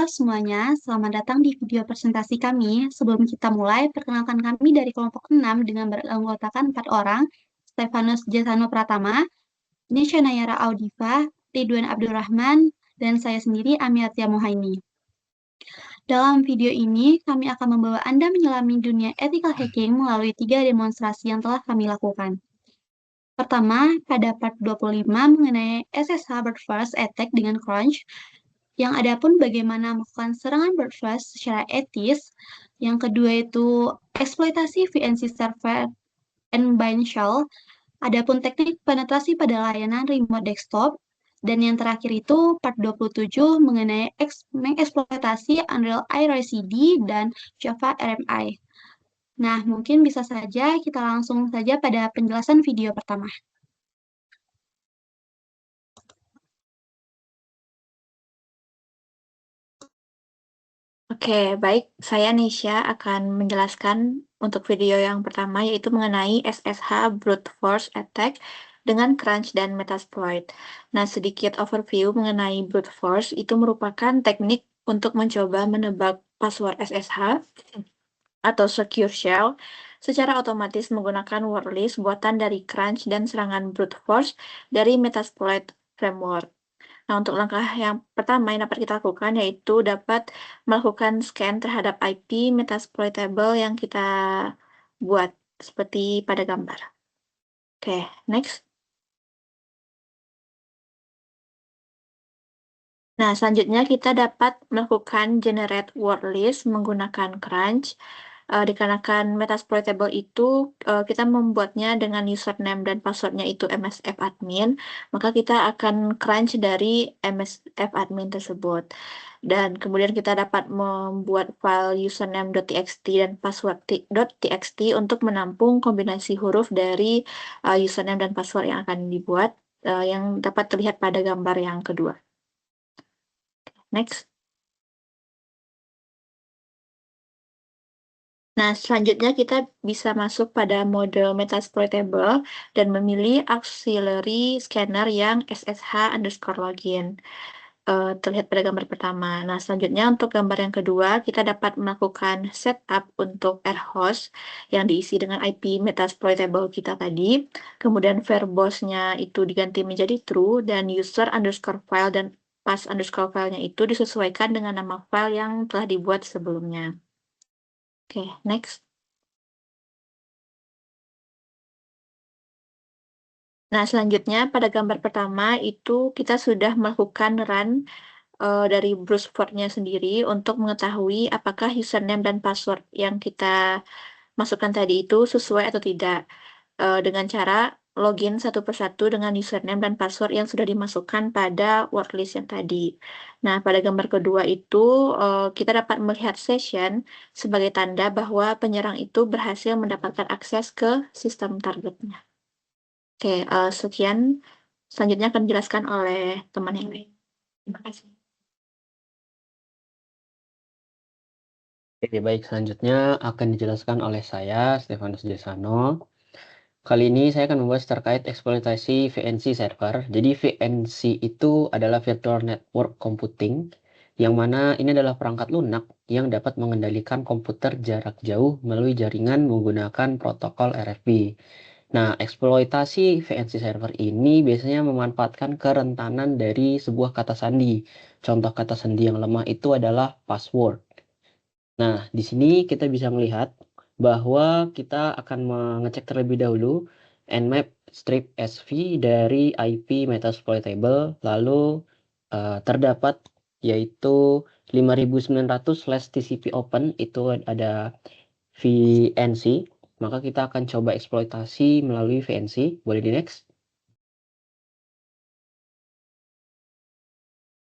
Halo semuanya, selamat datang di video presentasi kami. Sebelum kita mulai, perkenalkan kami dari kelompok 6 dengan beranggotakan 4 orang, Stefanus Jasano Pratama, Nisha Nayara Audiva, Ridwan Abdurrahman, dan saya sendiri Amiatia Mohaini. Dalam video ini, kami akan membawa Anda menyelami dunia ethical hacking melalui 3 demonstrasi yang telah kami lakukan. Pertama, pada part 25 mengenai SSH Brute Force Attack dengan Crunch, yang ada pun bagaimana melakukan serangan brute force secara etis. Yang kedua itu eksploitasi VNC server and bind shell. Adapun teknik penetrasi pada layanan remote desktop. Dan yang terakhir itu part 27 mengenai mengeksploitasi Unreal IRCD dan Java RMI. Nah, mungkin bisa saja kita langsung saja pada penjelasan video pertama. Oke, baik. Saya Nisha akan menjelaskan untuk video yang pertama yaitu mengenai SSH Brute Force Attack dengan Crunch dan Metasploit. Nah, sedikit overview mengenai Brute Force itu merupakan teknik untuk mencoba menebak password SSH atau Secure Shell secara otomatis menggunakan word list buatan dari Crunch dan serangan Brute Force dari Metasploit Framework. Nah, untuk langkah yang pertama yang dapat kita lakukan yaitu dapat melakukan scan terhadap IP metasploitable yang kita buat seperti pada gambar. Oke, next. Nah, selanjutnya kita dapat melakukan generate word list menggunakan Crunch. Dikarenakan metasploitable itu kita membuatnya dengan username dan passwordnya itu msfadmin, maka kita akan crunch dari msfadmin tersebut. Dan kemudian kita dapat membuat file username.txt dan password.txt untuk menampung kombinasi huruf dari username dan password yang akan dibuat, yang dapat terlihat pada gambar yang kedua. Next. Nah, selanjutnya kita bisa masuk pada mode Metasploitable dan memilih auxiliary scanner yang SSH_login. Terlihat pada gambar pertama. Nah, selanjutnya untuk gambar yang kedua, kita dapat melakukan setup untuk rhost yang diisi dengan IP Metasploitable kita tadi. Kemudian verbose-nya itu diganti menjadi true dan user_file dan path_file-nya itu disesuaikan dengan nama file yang telah dibuat sebelumnya. Oke, next. Nah, selanjutnya pada gambar pertama itu kita sudah melakukan run dari brute force-nya sendiri untuk mengetahui apakah username dan password yang kita masukkan tadi itu sesuai atau tidak, dengan cara login satu persatu dengan username dan password yang sudah dimasukkan pada word list yang tadi. Nah, pada gambar kedua itu kita dapat melihat session sebagai tanda bahwa penyerang itu berhasil mendapatkan akses ke sistem targetnya. Oke, sekian. Selanjutnya akan dijelaskan oleh teman yang lain. Terima kasih. Oke, baik. Selanjutnya akan dijelaskan oleh saya, Stefanus Jasano. Kali ini saya akan membahas terkait eksploitasi VNC server. Jadi VNC itu adalah Virtual Network Computing, yang mana ini adalah perangkat lunak yang dapat mengendalikan komputer jarak jauh melalui jaringan menggunakan protokol RFP. Nah, eksploitasi VNC server ini biasanya memanfaatkan kerentanan dari sebuah kata sandi. Contoh kata sandi yang lemah itu adalah password. Nah, di sini kita bisa melihat bahwa kita akan mengecek terlebih dahulu nmap strip SV dari IP Metasploitable, lalu terdapat yaitu 5900/TCP open, itu ada VNC, maka kita akan coba eksploitasi melalui VNC. Boleh di next.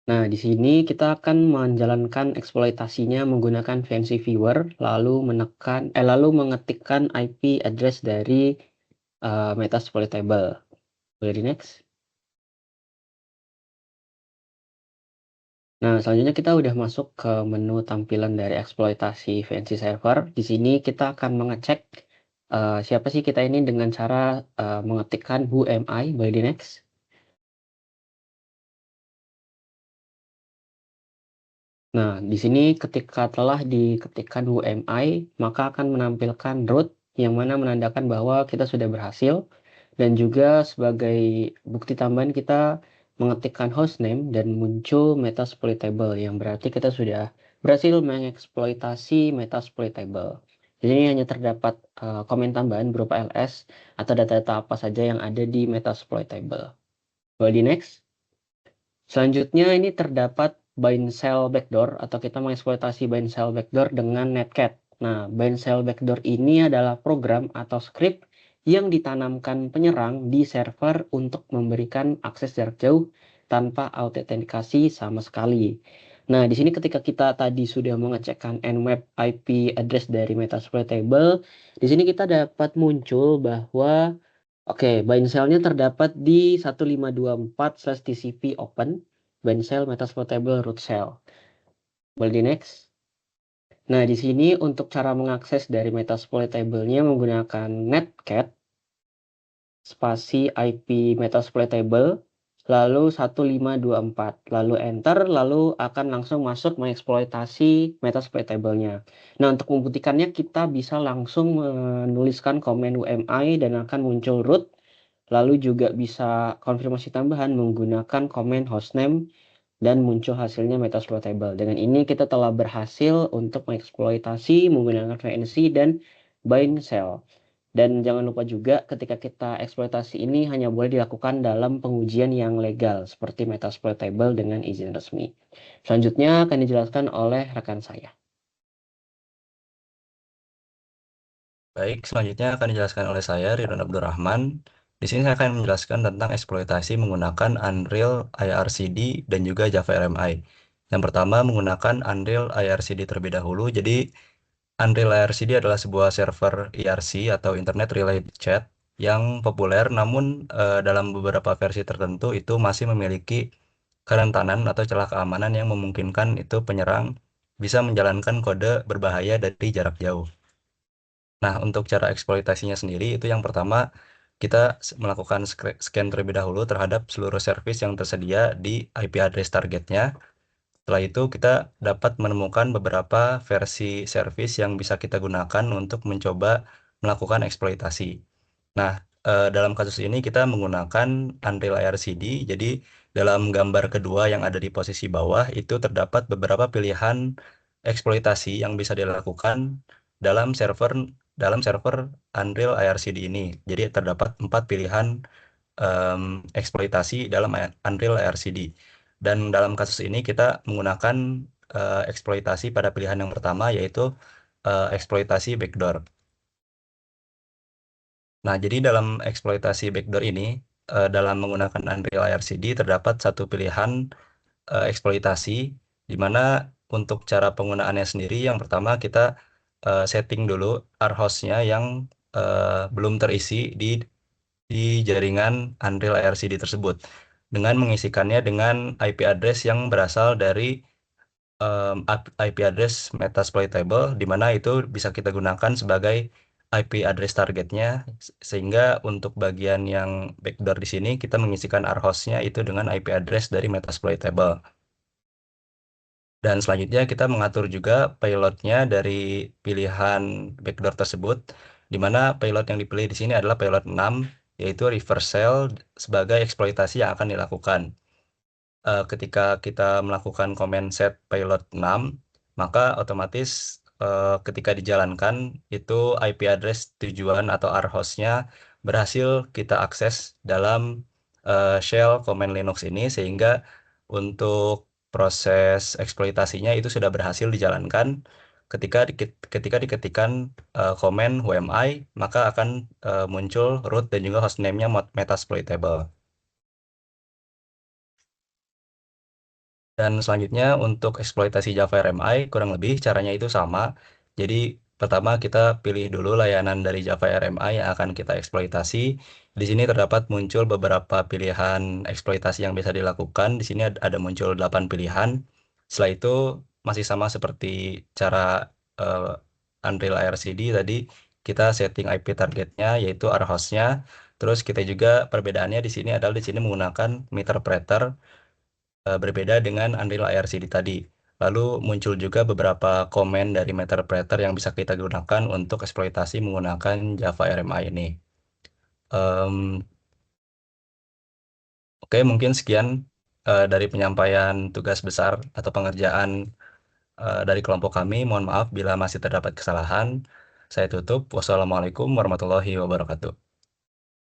Nah, di sini kita akan menjalankan eksploitasinya menggunakan VNC Viewer, lalu mengetikkan IP address dari Metasploitable. Boleh di next. Nah, selanjutnya kita udah masuk ke menu tampilan dari eksploitasi VNC server. Di sini kita akan mengecek siapa sih kita ini dengan cara mengetikkan who am I. Boleh di next. Nah, di sini ketika telah diketikkan UMI, maka akan menampilkan root yang mana menandakan bahwa kita sudah berhasil. Dan juga sebagai bukti tambahan kita mengetikkan hostname dan muncul Metasploit table yang berarti kita sudah berhasil mengeksploitasi Metasploit table. Jadi ini hanya terdapat komen tambahan berupa ls atau data-data apa saja yang ada di Metasploit table. Boleh di next. Selanjutnya ini terdapat bind cell backdoor atau kita mengeksploitasi bind cell backdoor dengan netcat. Nah, bind cell backdoor ini adalah program atau script yang ditanamkan penyerang di server untuk memberikan akses jarak jauh tanpa autentikasi sama sekali. Nah, di sini ketika kita tadi sudah mengecekkan nmap IP address dari Metasploit table, di sini kita dapat muncul bahwa oke, bind cell-nya terdapat di 1524/tcp open, bind cell metasploitable root cell. Boleh di next. Nah, di sini untuk cara mengakses dari metasploitable-nya menggunakan netcat spasi IP metasploitable lalu 1524, lalu enter, lalu akan langsung masuk mengeksploitasi metasploitable-nya. Nah, untuk membuktikannya kita bisa langsung menuliskan komen UMI dan akan muncul root. Lalu juga bisa konfirmasi tambahan menggunakan komen hostname dan muncul hasilnya Metasploit table. Dengan ini kita telah berhasil untuk mengeksploitasi menggunakan VNC dan bind cell. Dan jangan lupa juga ketika kita eksploitasi ini hanya boleh dilakukan dalam pengujian yang legal seperti Metasploit table dengan izin resmi. Selanjutnya akan dijelaskan oleh rekan saya. Baik, selanjutnya akan dijelaskan oleh saya, Ridwan Abdurrahman. Di sini saya akan menjelaskan tentang eksploitasi menggunakan Unreal IRCD dan juga Java RMI. Yang pertama menggunakan Unreal IRCD terlebih dahulu. Jadi Unreal IRCD adalah sebuah server IRC atau Internet Relay Chat yang populer, namun dalam beberapa versi tertentu itu masih memiliki kerentanan atau celah keamanan yang memungkinkan itu penyerang bisa menjalankan kode berbahaya dari jarak jauh. Nah, untuk cara eksploitasinya sendiri itu yang pertama kita melakukan scan terlebih dahulu terhadap seluruh service yang tersedia di IP address targetnya. Setelah itu kita dapat menemukan beberapa versi service yang bisa kita gunakan untuk mencoba melakukan eksploitasi. Nah, dalam kasus ini kita menggunakan Unreal IRCD. Jadi dalam gambar kedua yang ada di posisi bawah itu terdapat beberapa pilihan eksploitasi yang bisa dilakukan dalam server Unreal IRCD ini. Jadi terdapat 4 pilihan eksploitasi dalam Unreal IRCD. Dan dalam kasus ini kita menggunakan eksploitasi pada pilihan yang pertama yaitu eksploitasi backdoor. Nah, jadi dalam eksploitasi backdoor ini dalam menggunakan Unreal IRCD terdapat satu pilihan eksploitasi di mana untuk cara penggunaannya sendiri yang pertama kita setting dulu rhost-nya yang belum terisi di jaringan Unreal IRCD tersebut dengan mengisikannya dengan IP address yang berasal dari IP address Metasploit table di mana itu bisa kita gunakan sebagai IP address targetnya sehingga untuk bagian yang backdoor di sini kita mengisikan rhost-nya itu dengan IP address dari Metasploit table. Dan selanjutnya kita mengatur juga payload-nya dari pilihan backdoor tersebut, di mana payload yang dipilih di sini adalah payload 6, yaitu reverse shell sebagai eksploitasi yang akan dilakukan. Ketika kita melakukan command set payload 6, maka otomatis ketika dijalankan itu IP address tujuan atau rhost-nya berhasil kita akses dalam shell command Linux ini sehingga untuk proses eksploitasinya itu sudah berhasil dijalankan. Ketika diketikkan command UMI maka akan muncul root dan juga hostname-nya metasploitable. Dan selanjutnya untuk eksploitasi Java RMI kurang lebih caranya itu sama. Jadi pertama kita pilih dulu layanan dari Java RMI yang akan kita eksploitasi. Di sini terdapat muncul beberapa pilihan eksploitasi yang bisa dilakukan. Di sini ada muncul 8 pilihan. Setelah itu masih sama seperti cara Unreal IRCD tadi kita setting IP targetnya yaitu rhost-nya. Terus kita juga perbedaannya di sini adalah di sini menggunakan meterpreter berbeda dengan Unreal IRCD tadi. Lalu muncul juga beberapa komen dari Meterpreter yang bisa kita gunakan untuk eksploitasi menggunakan Java RMI ini. Oke, mungkin sekian dari penyampaian tugas besar atau pengerjaan dari kelompok kami. Mohon maaf bila masih terdapat kesalahan. Saya tutup. Wassalamualaikum warahmatullahi wabarakatuh.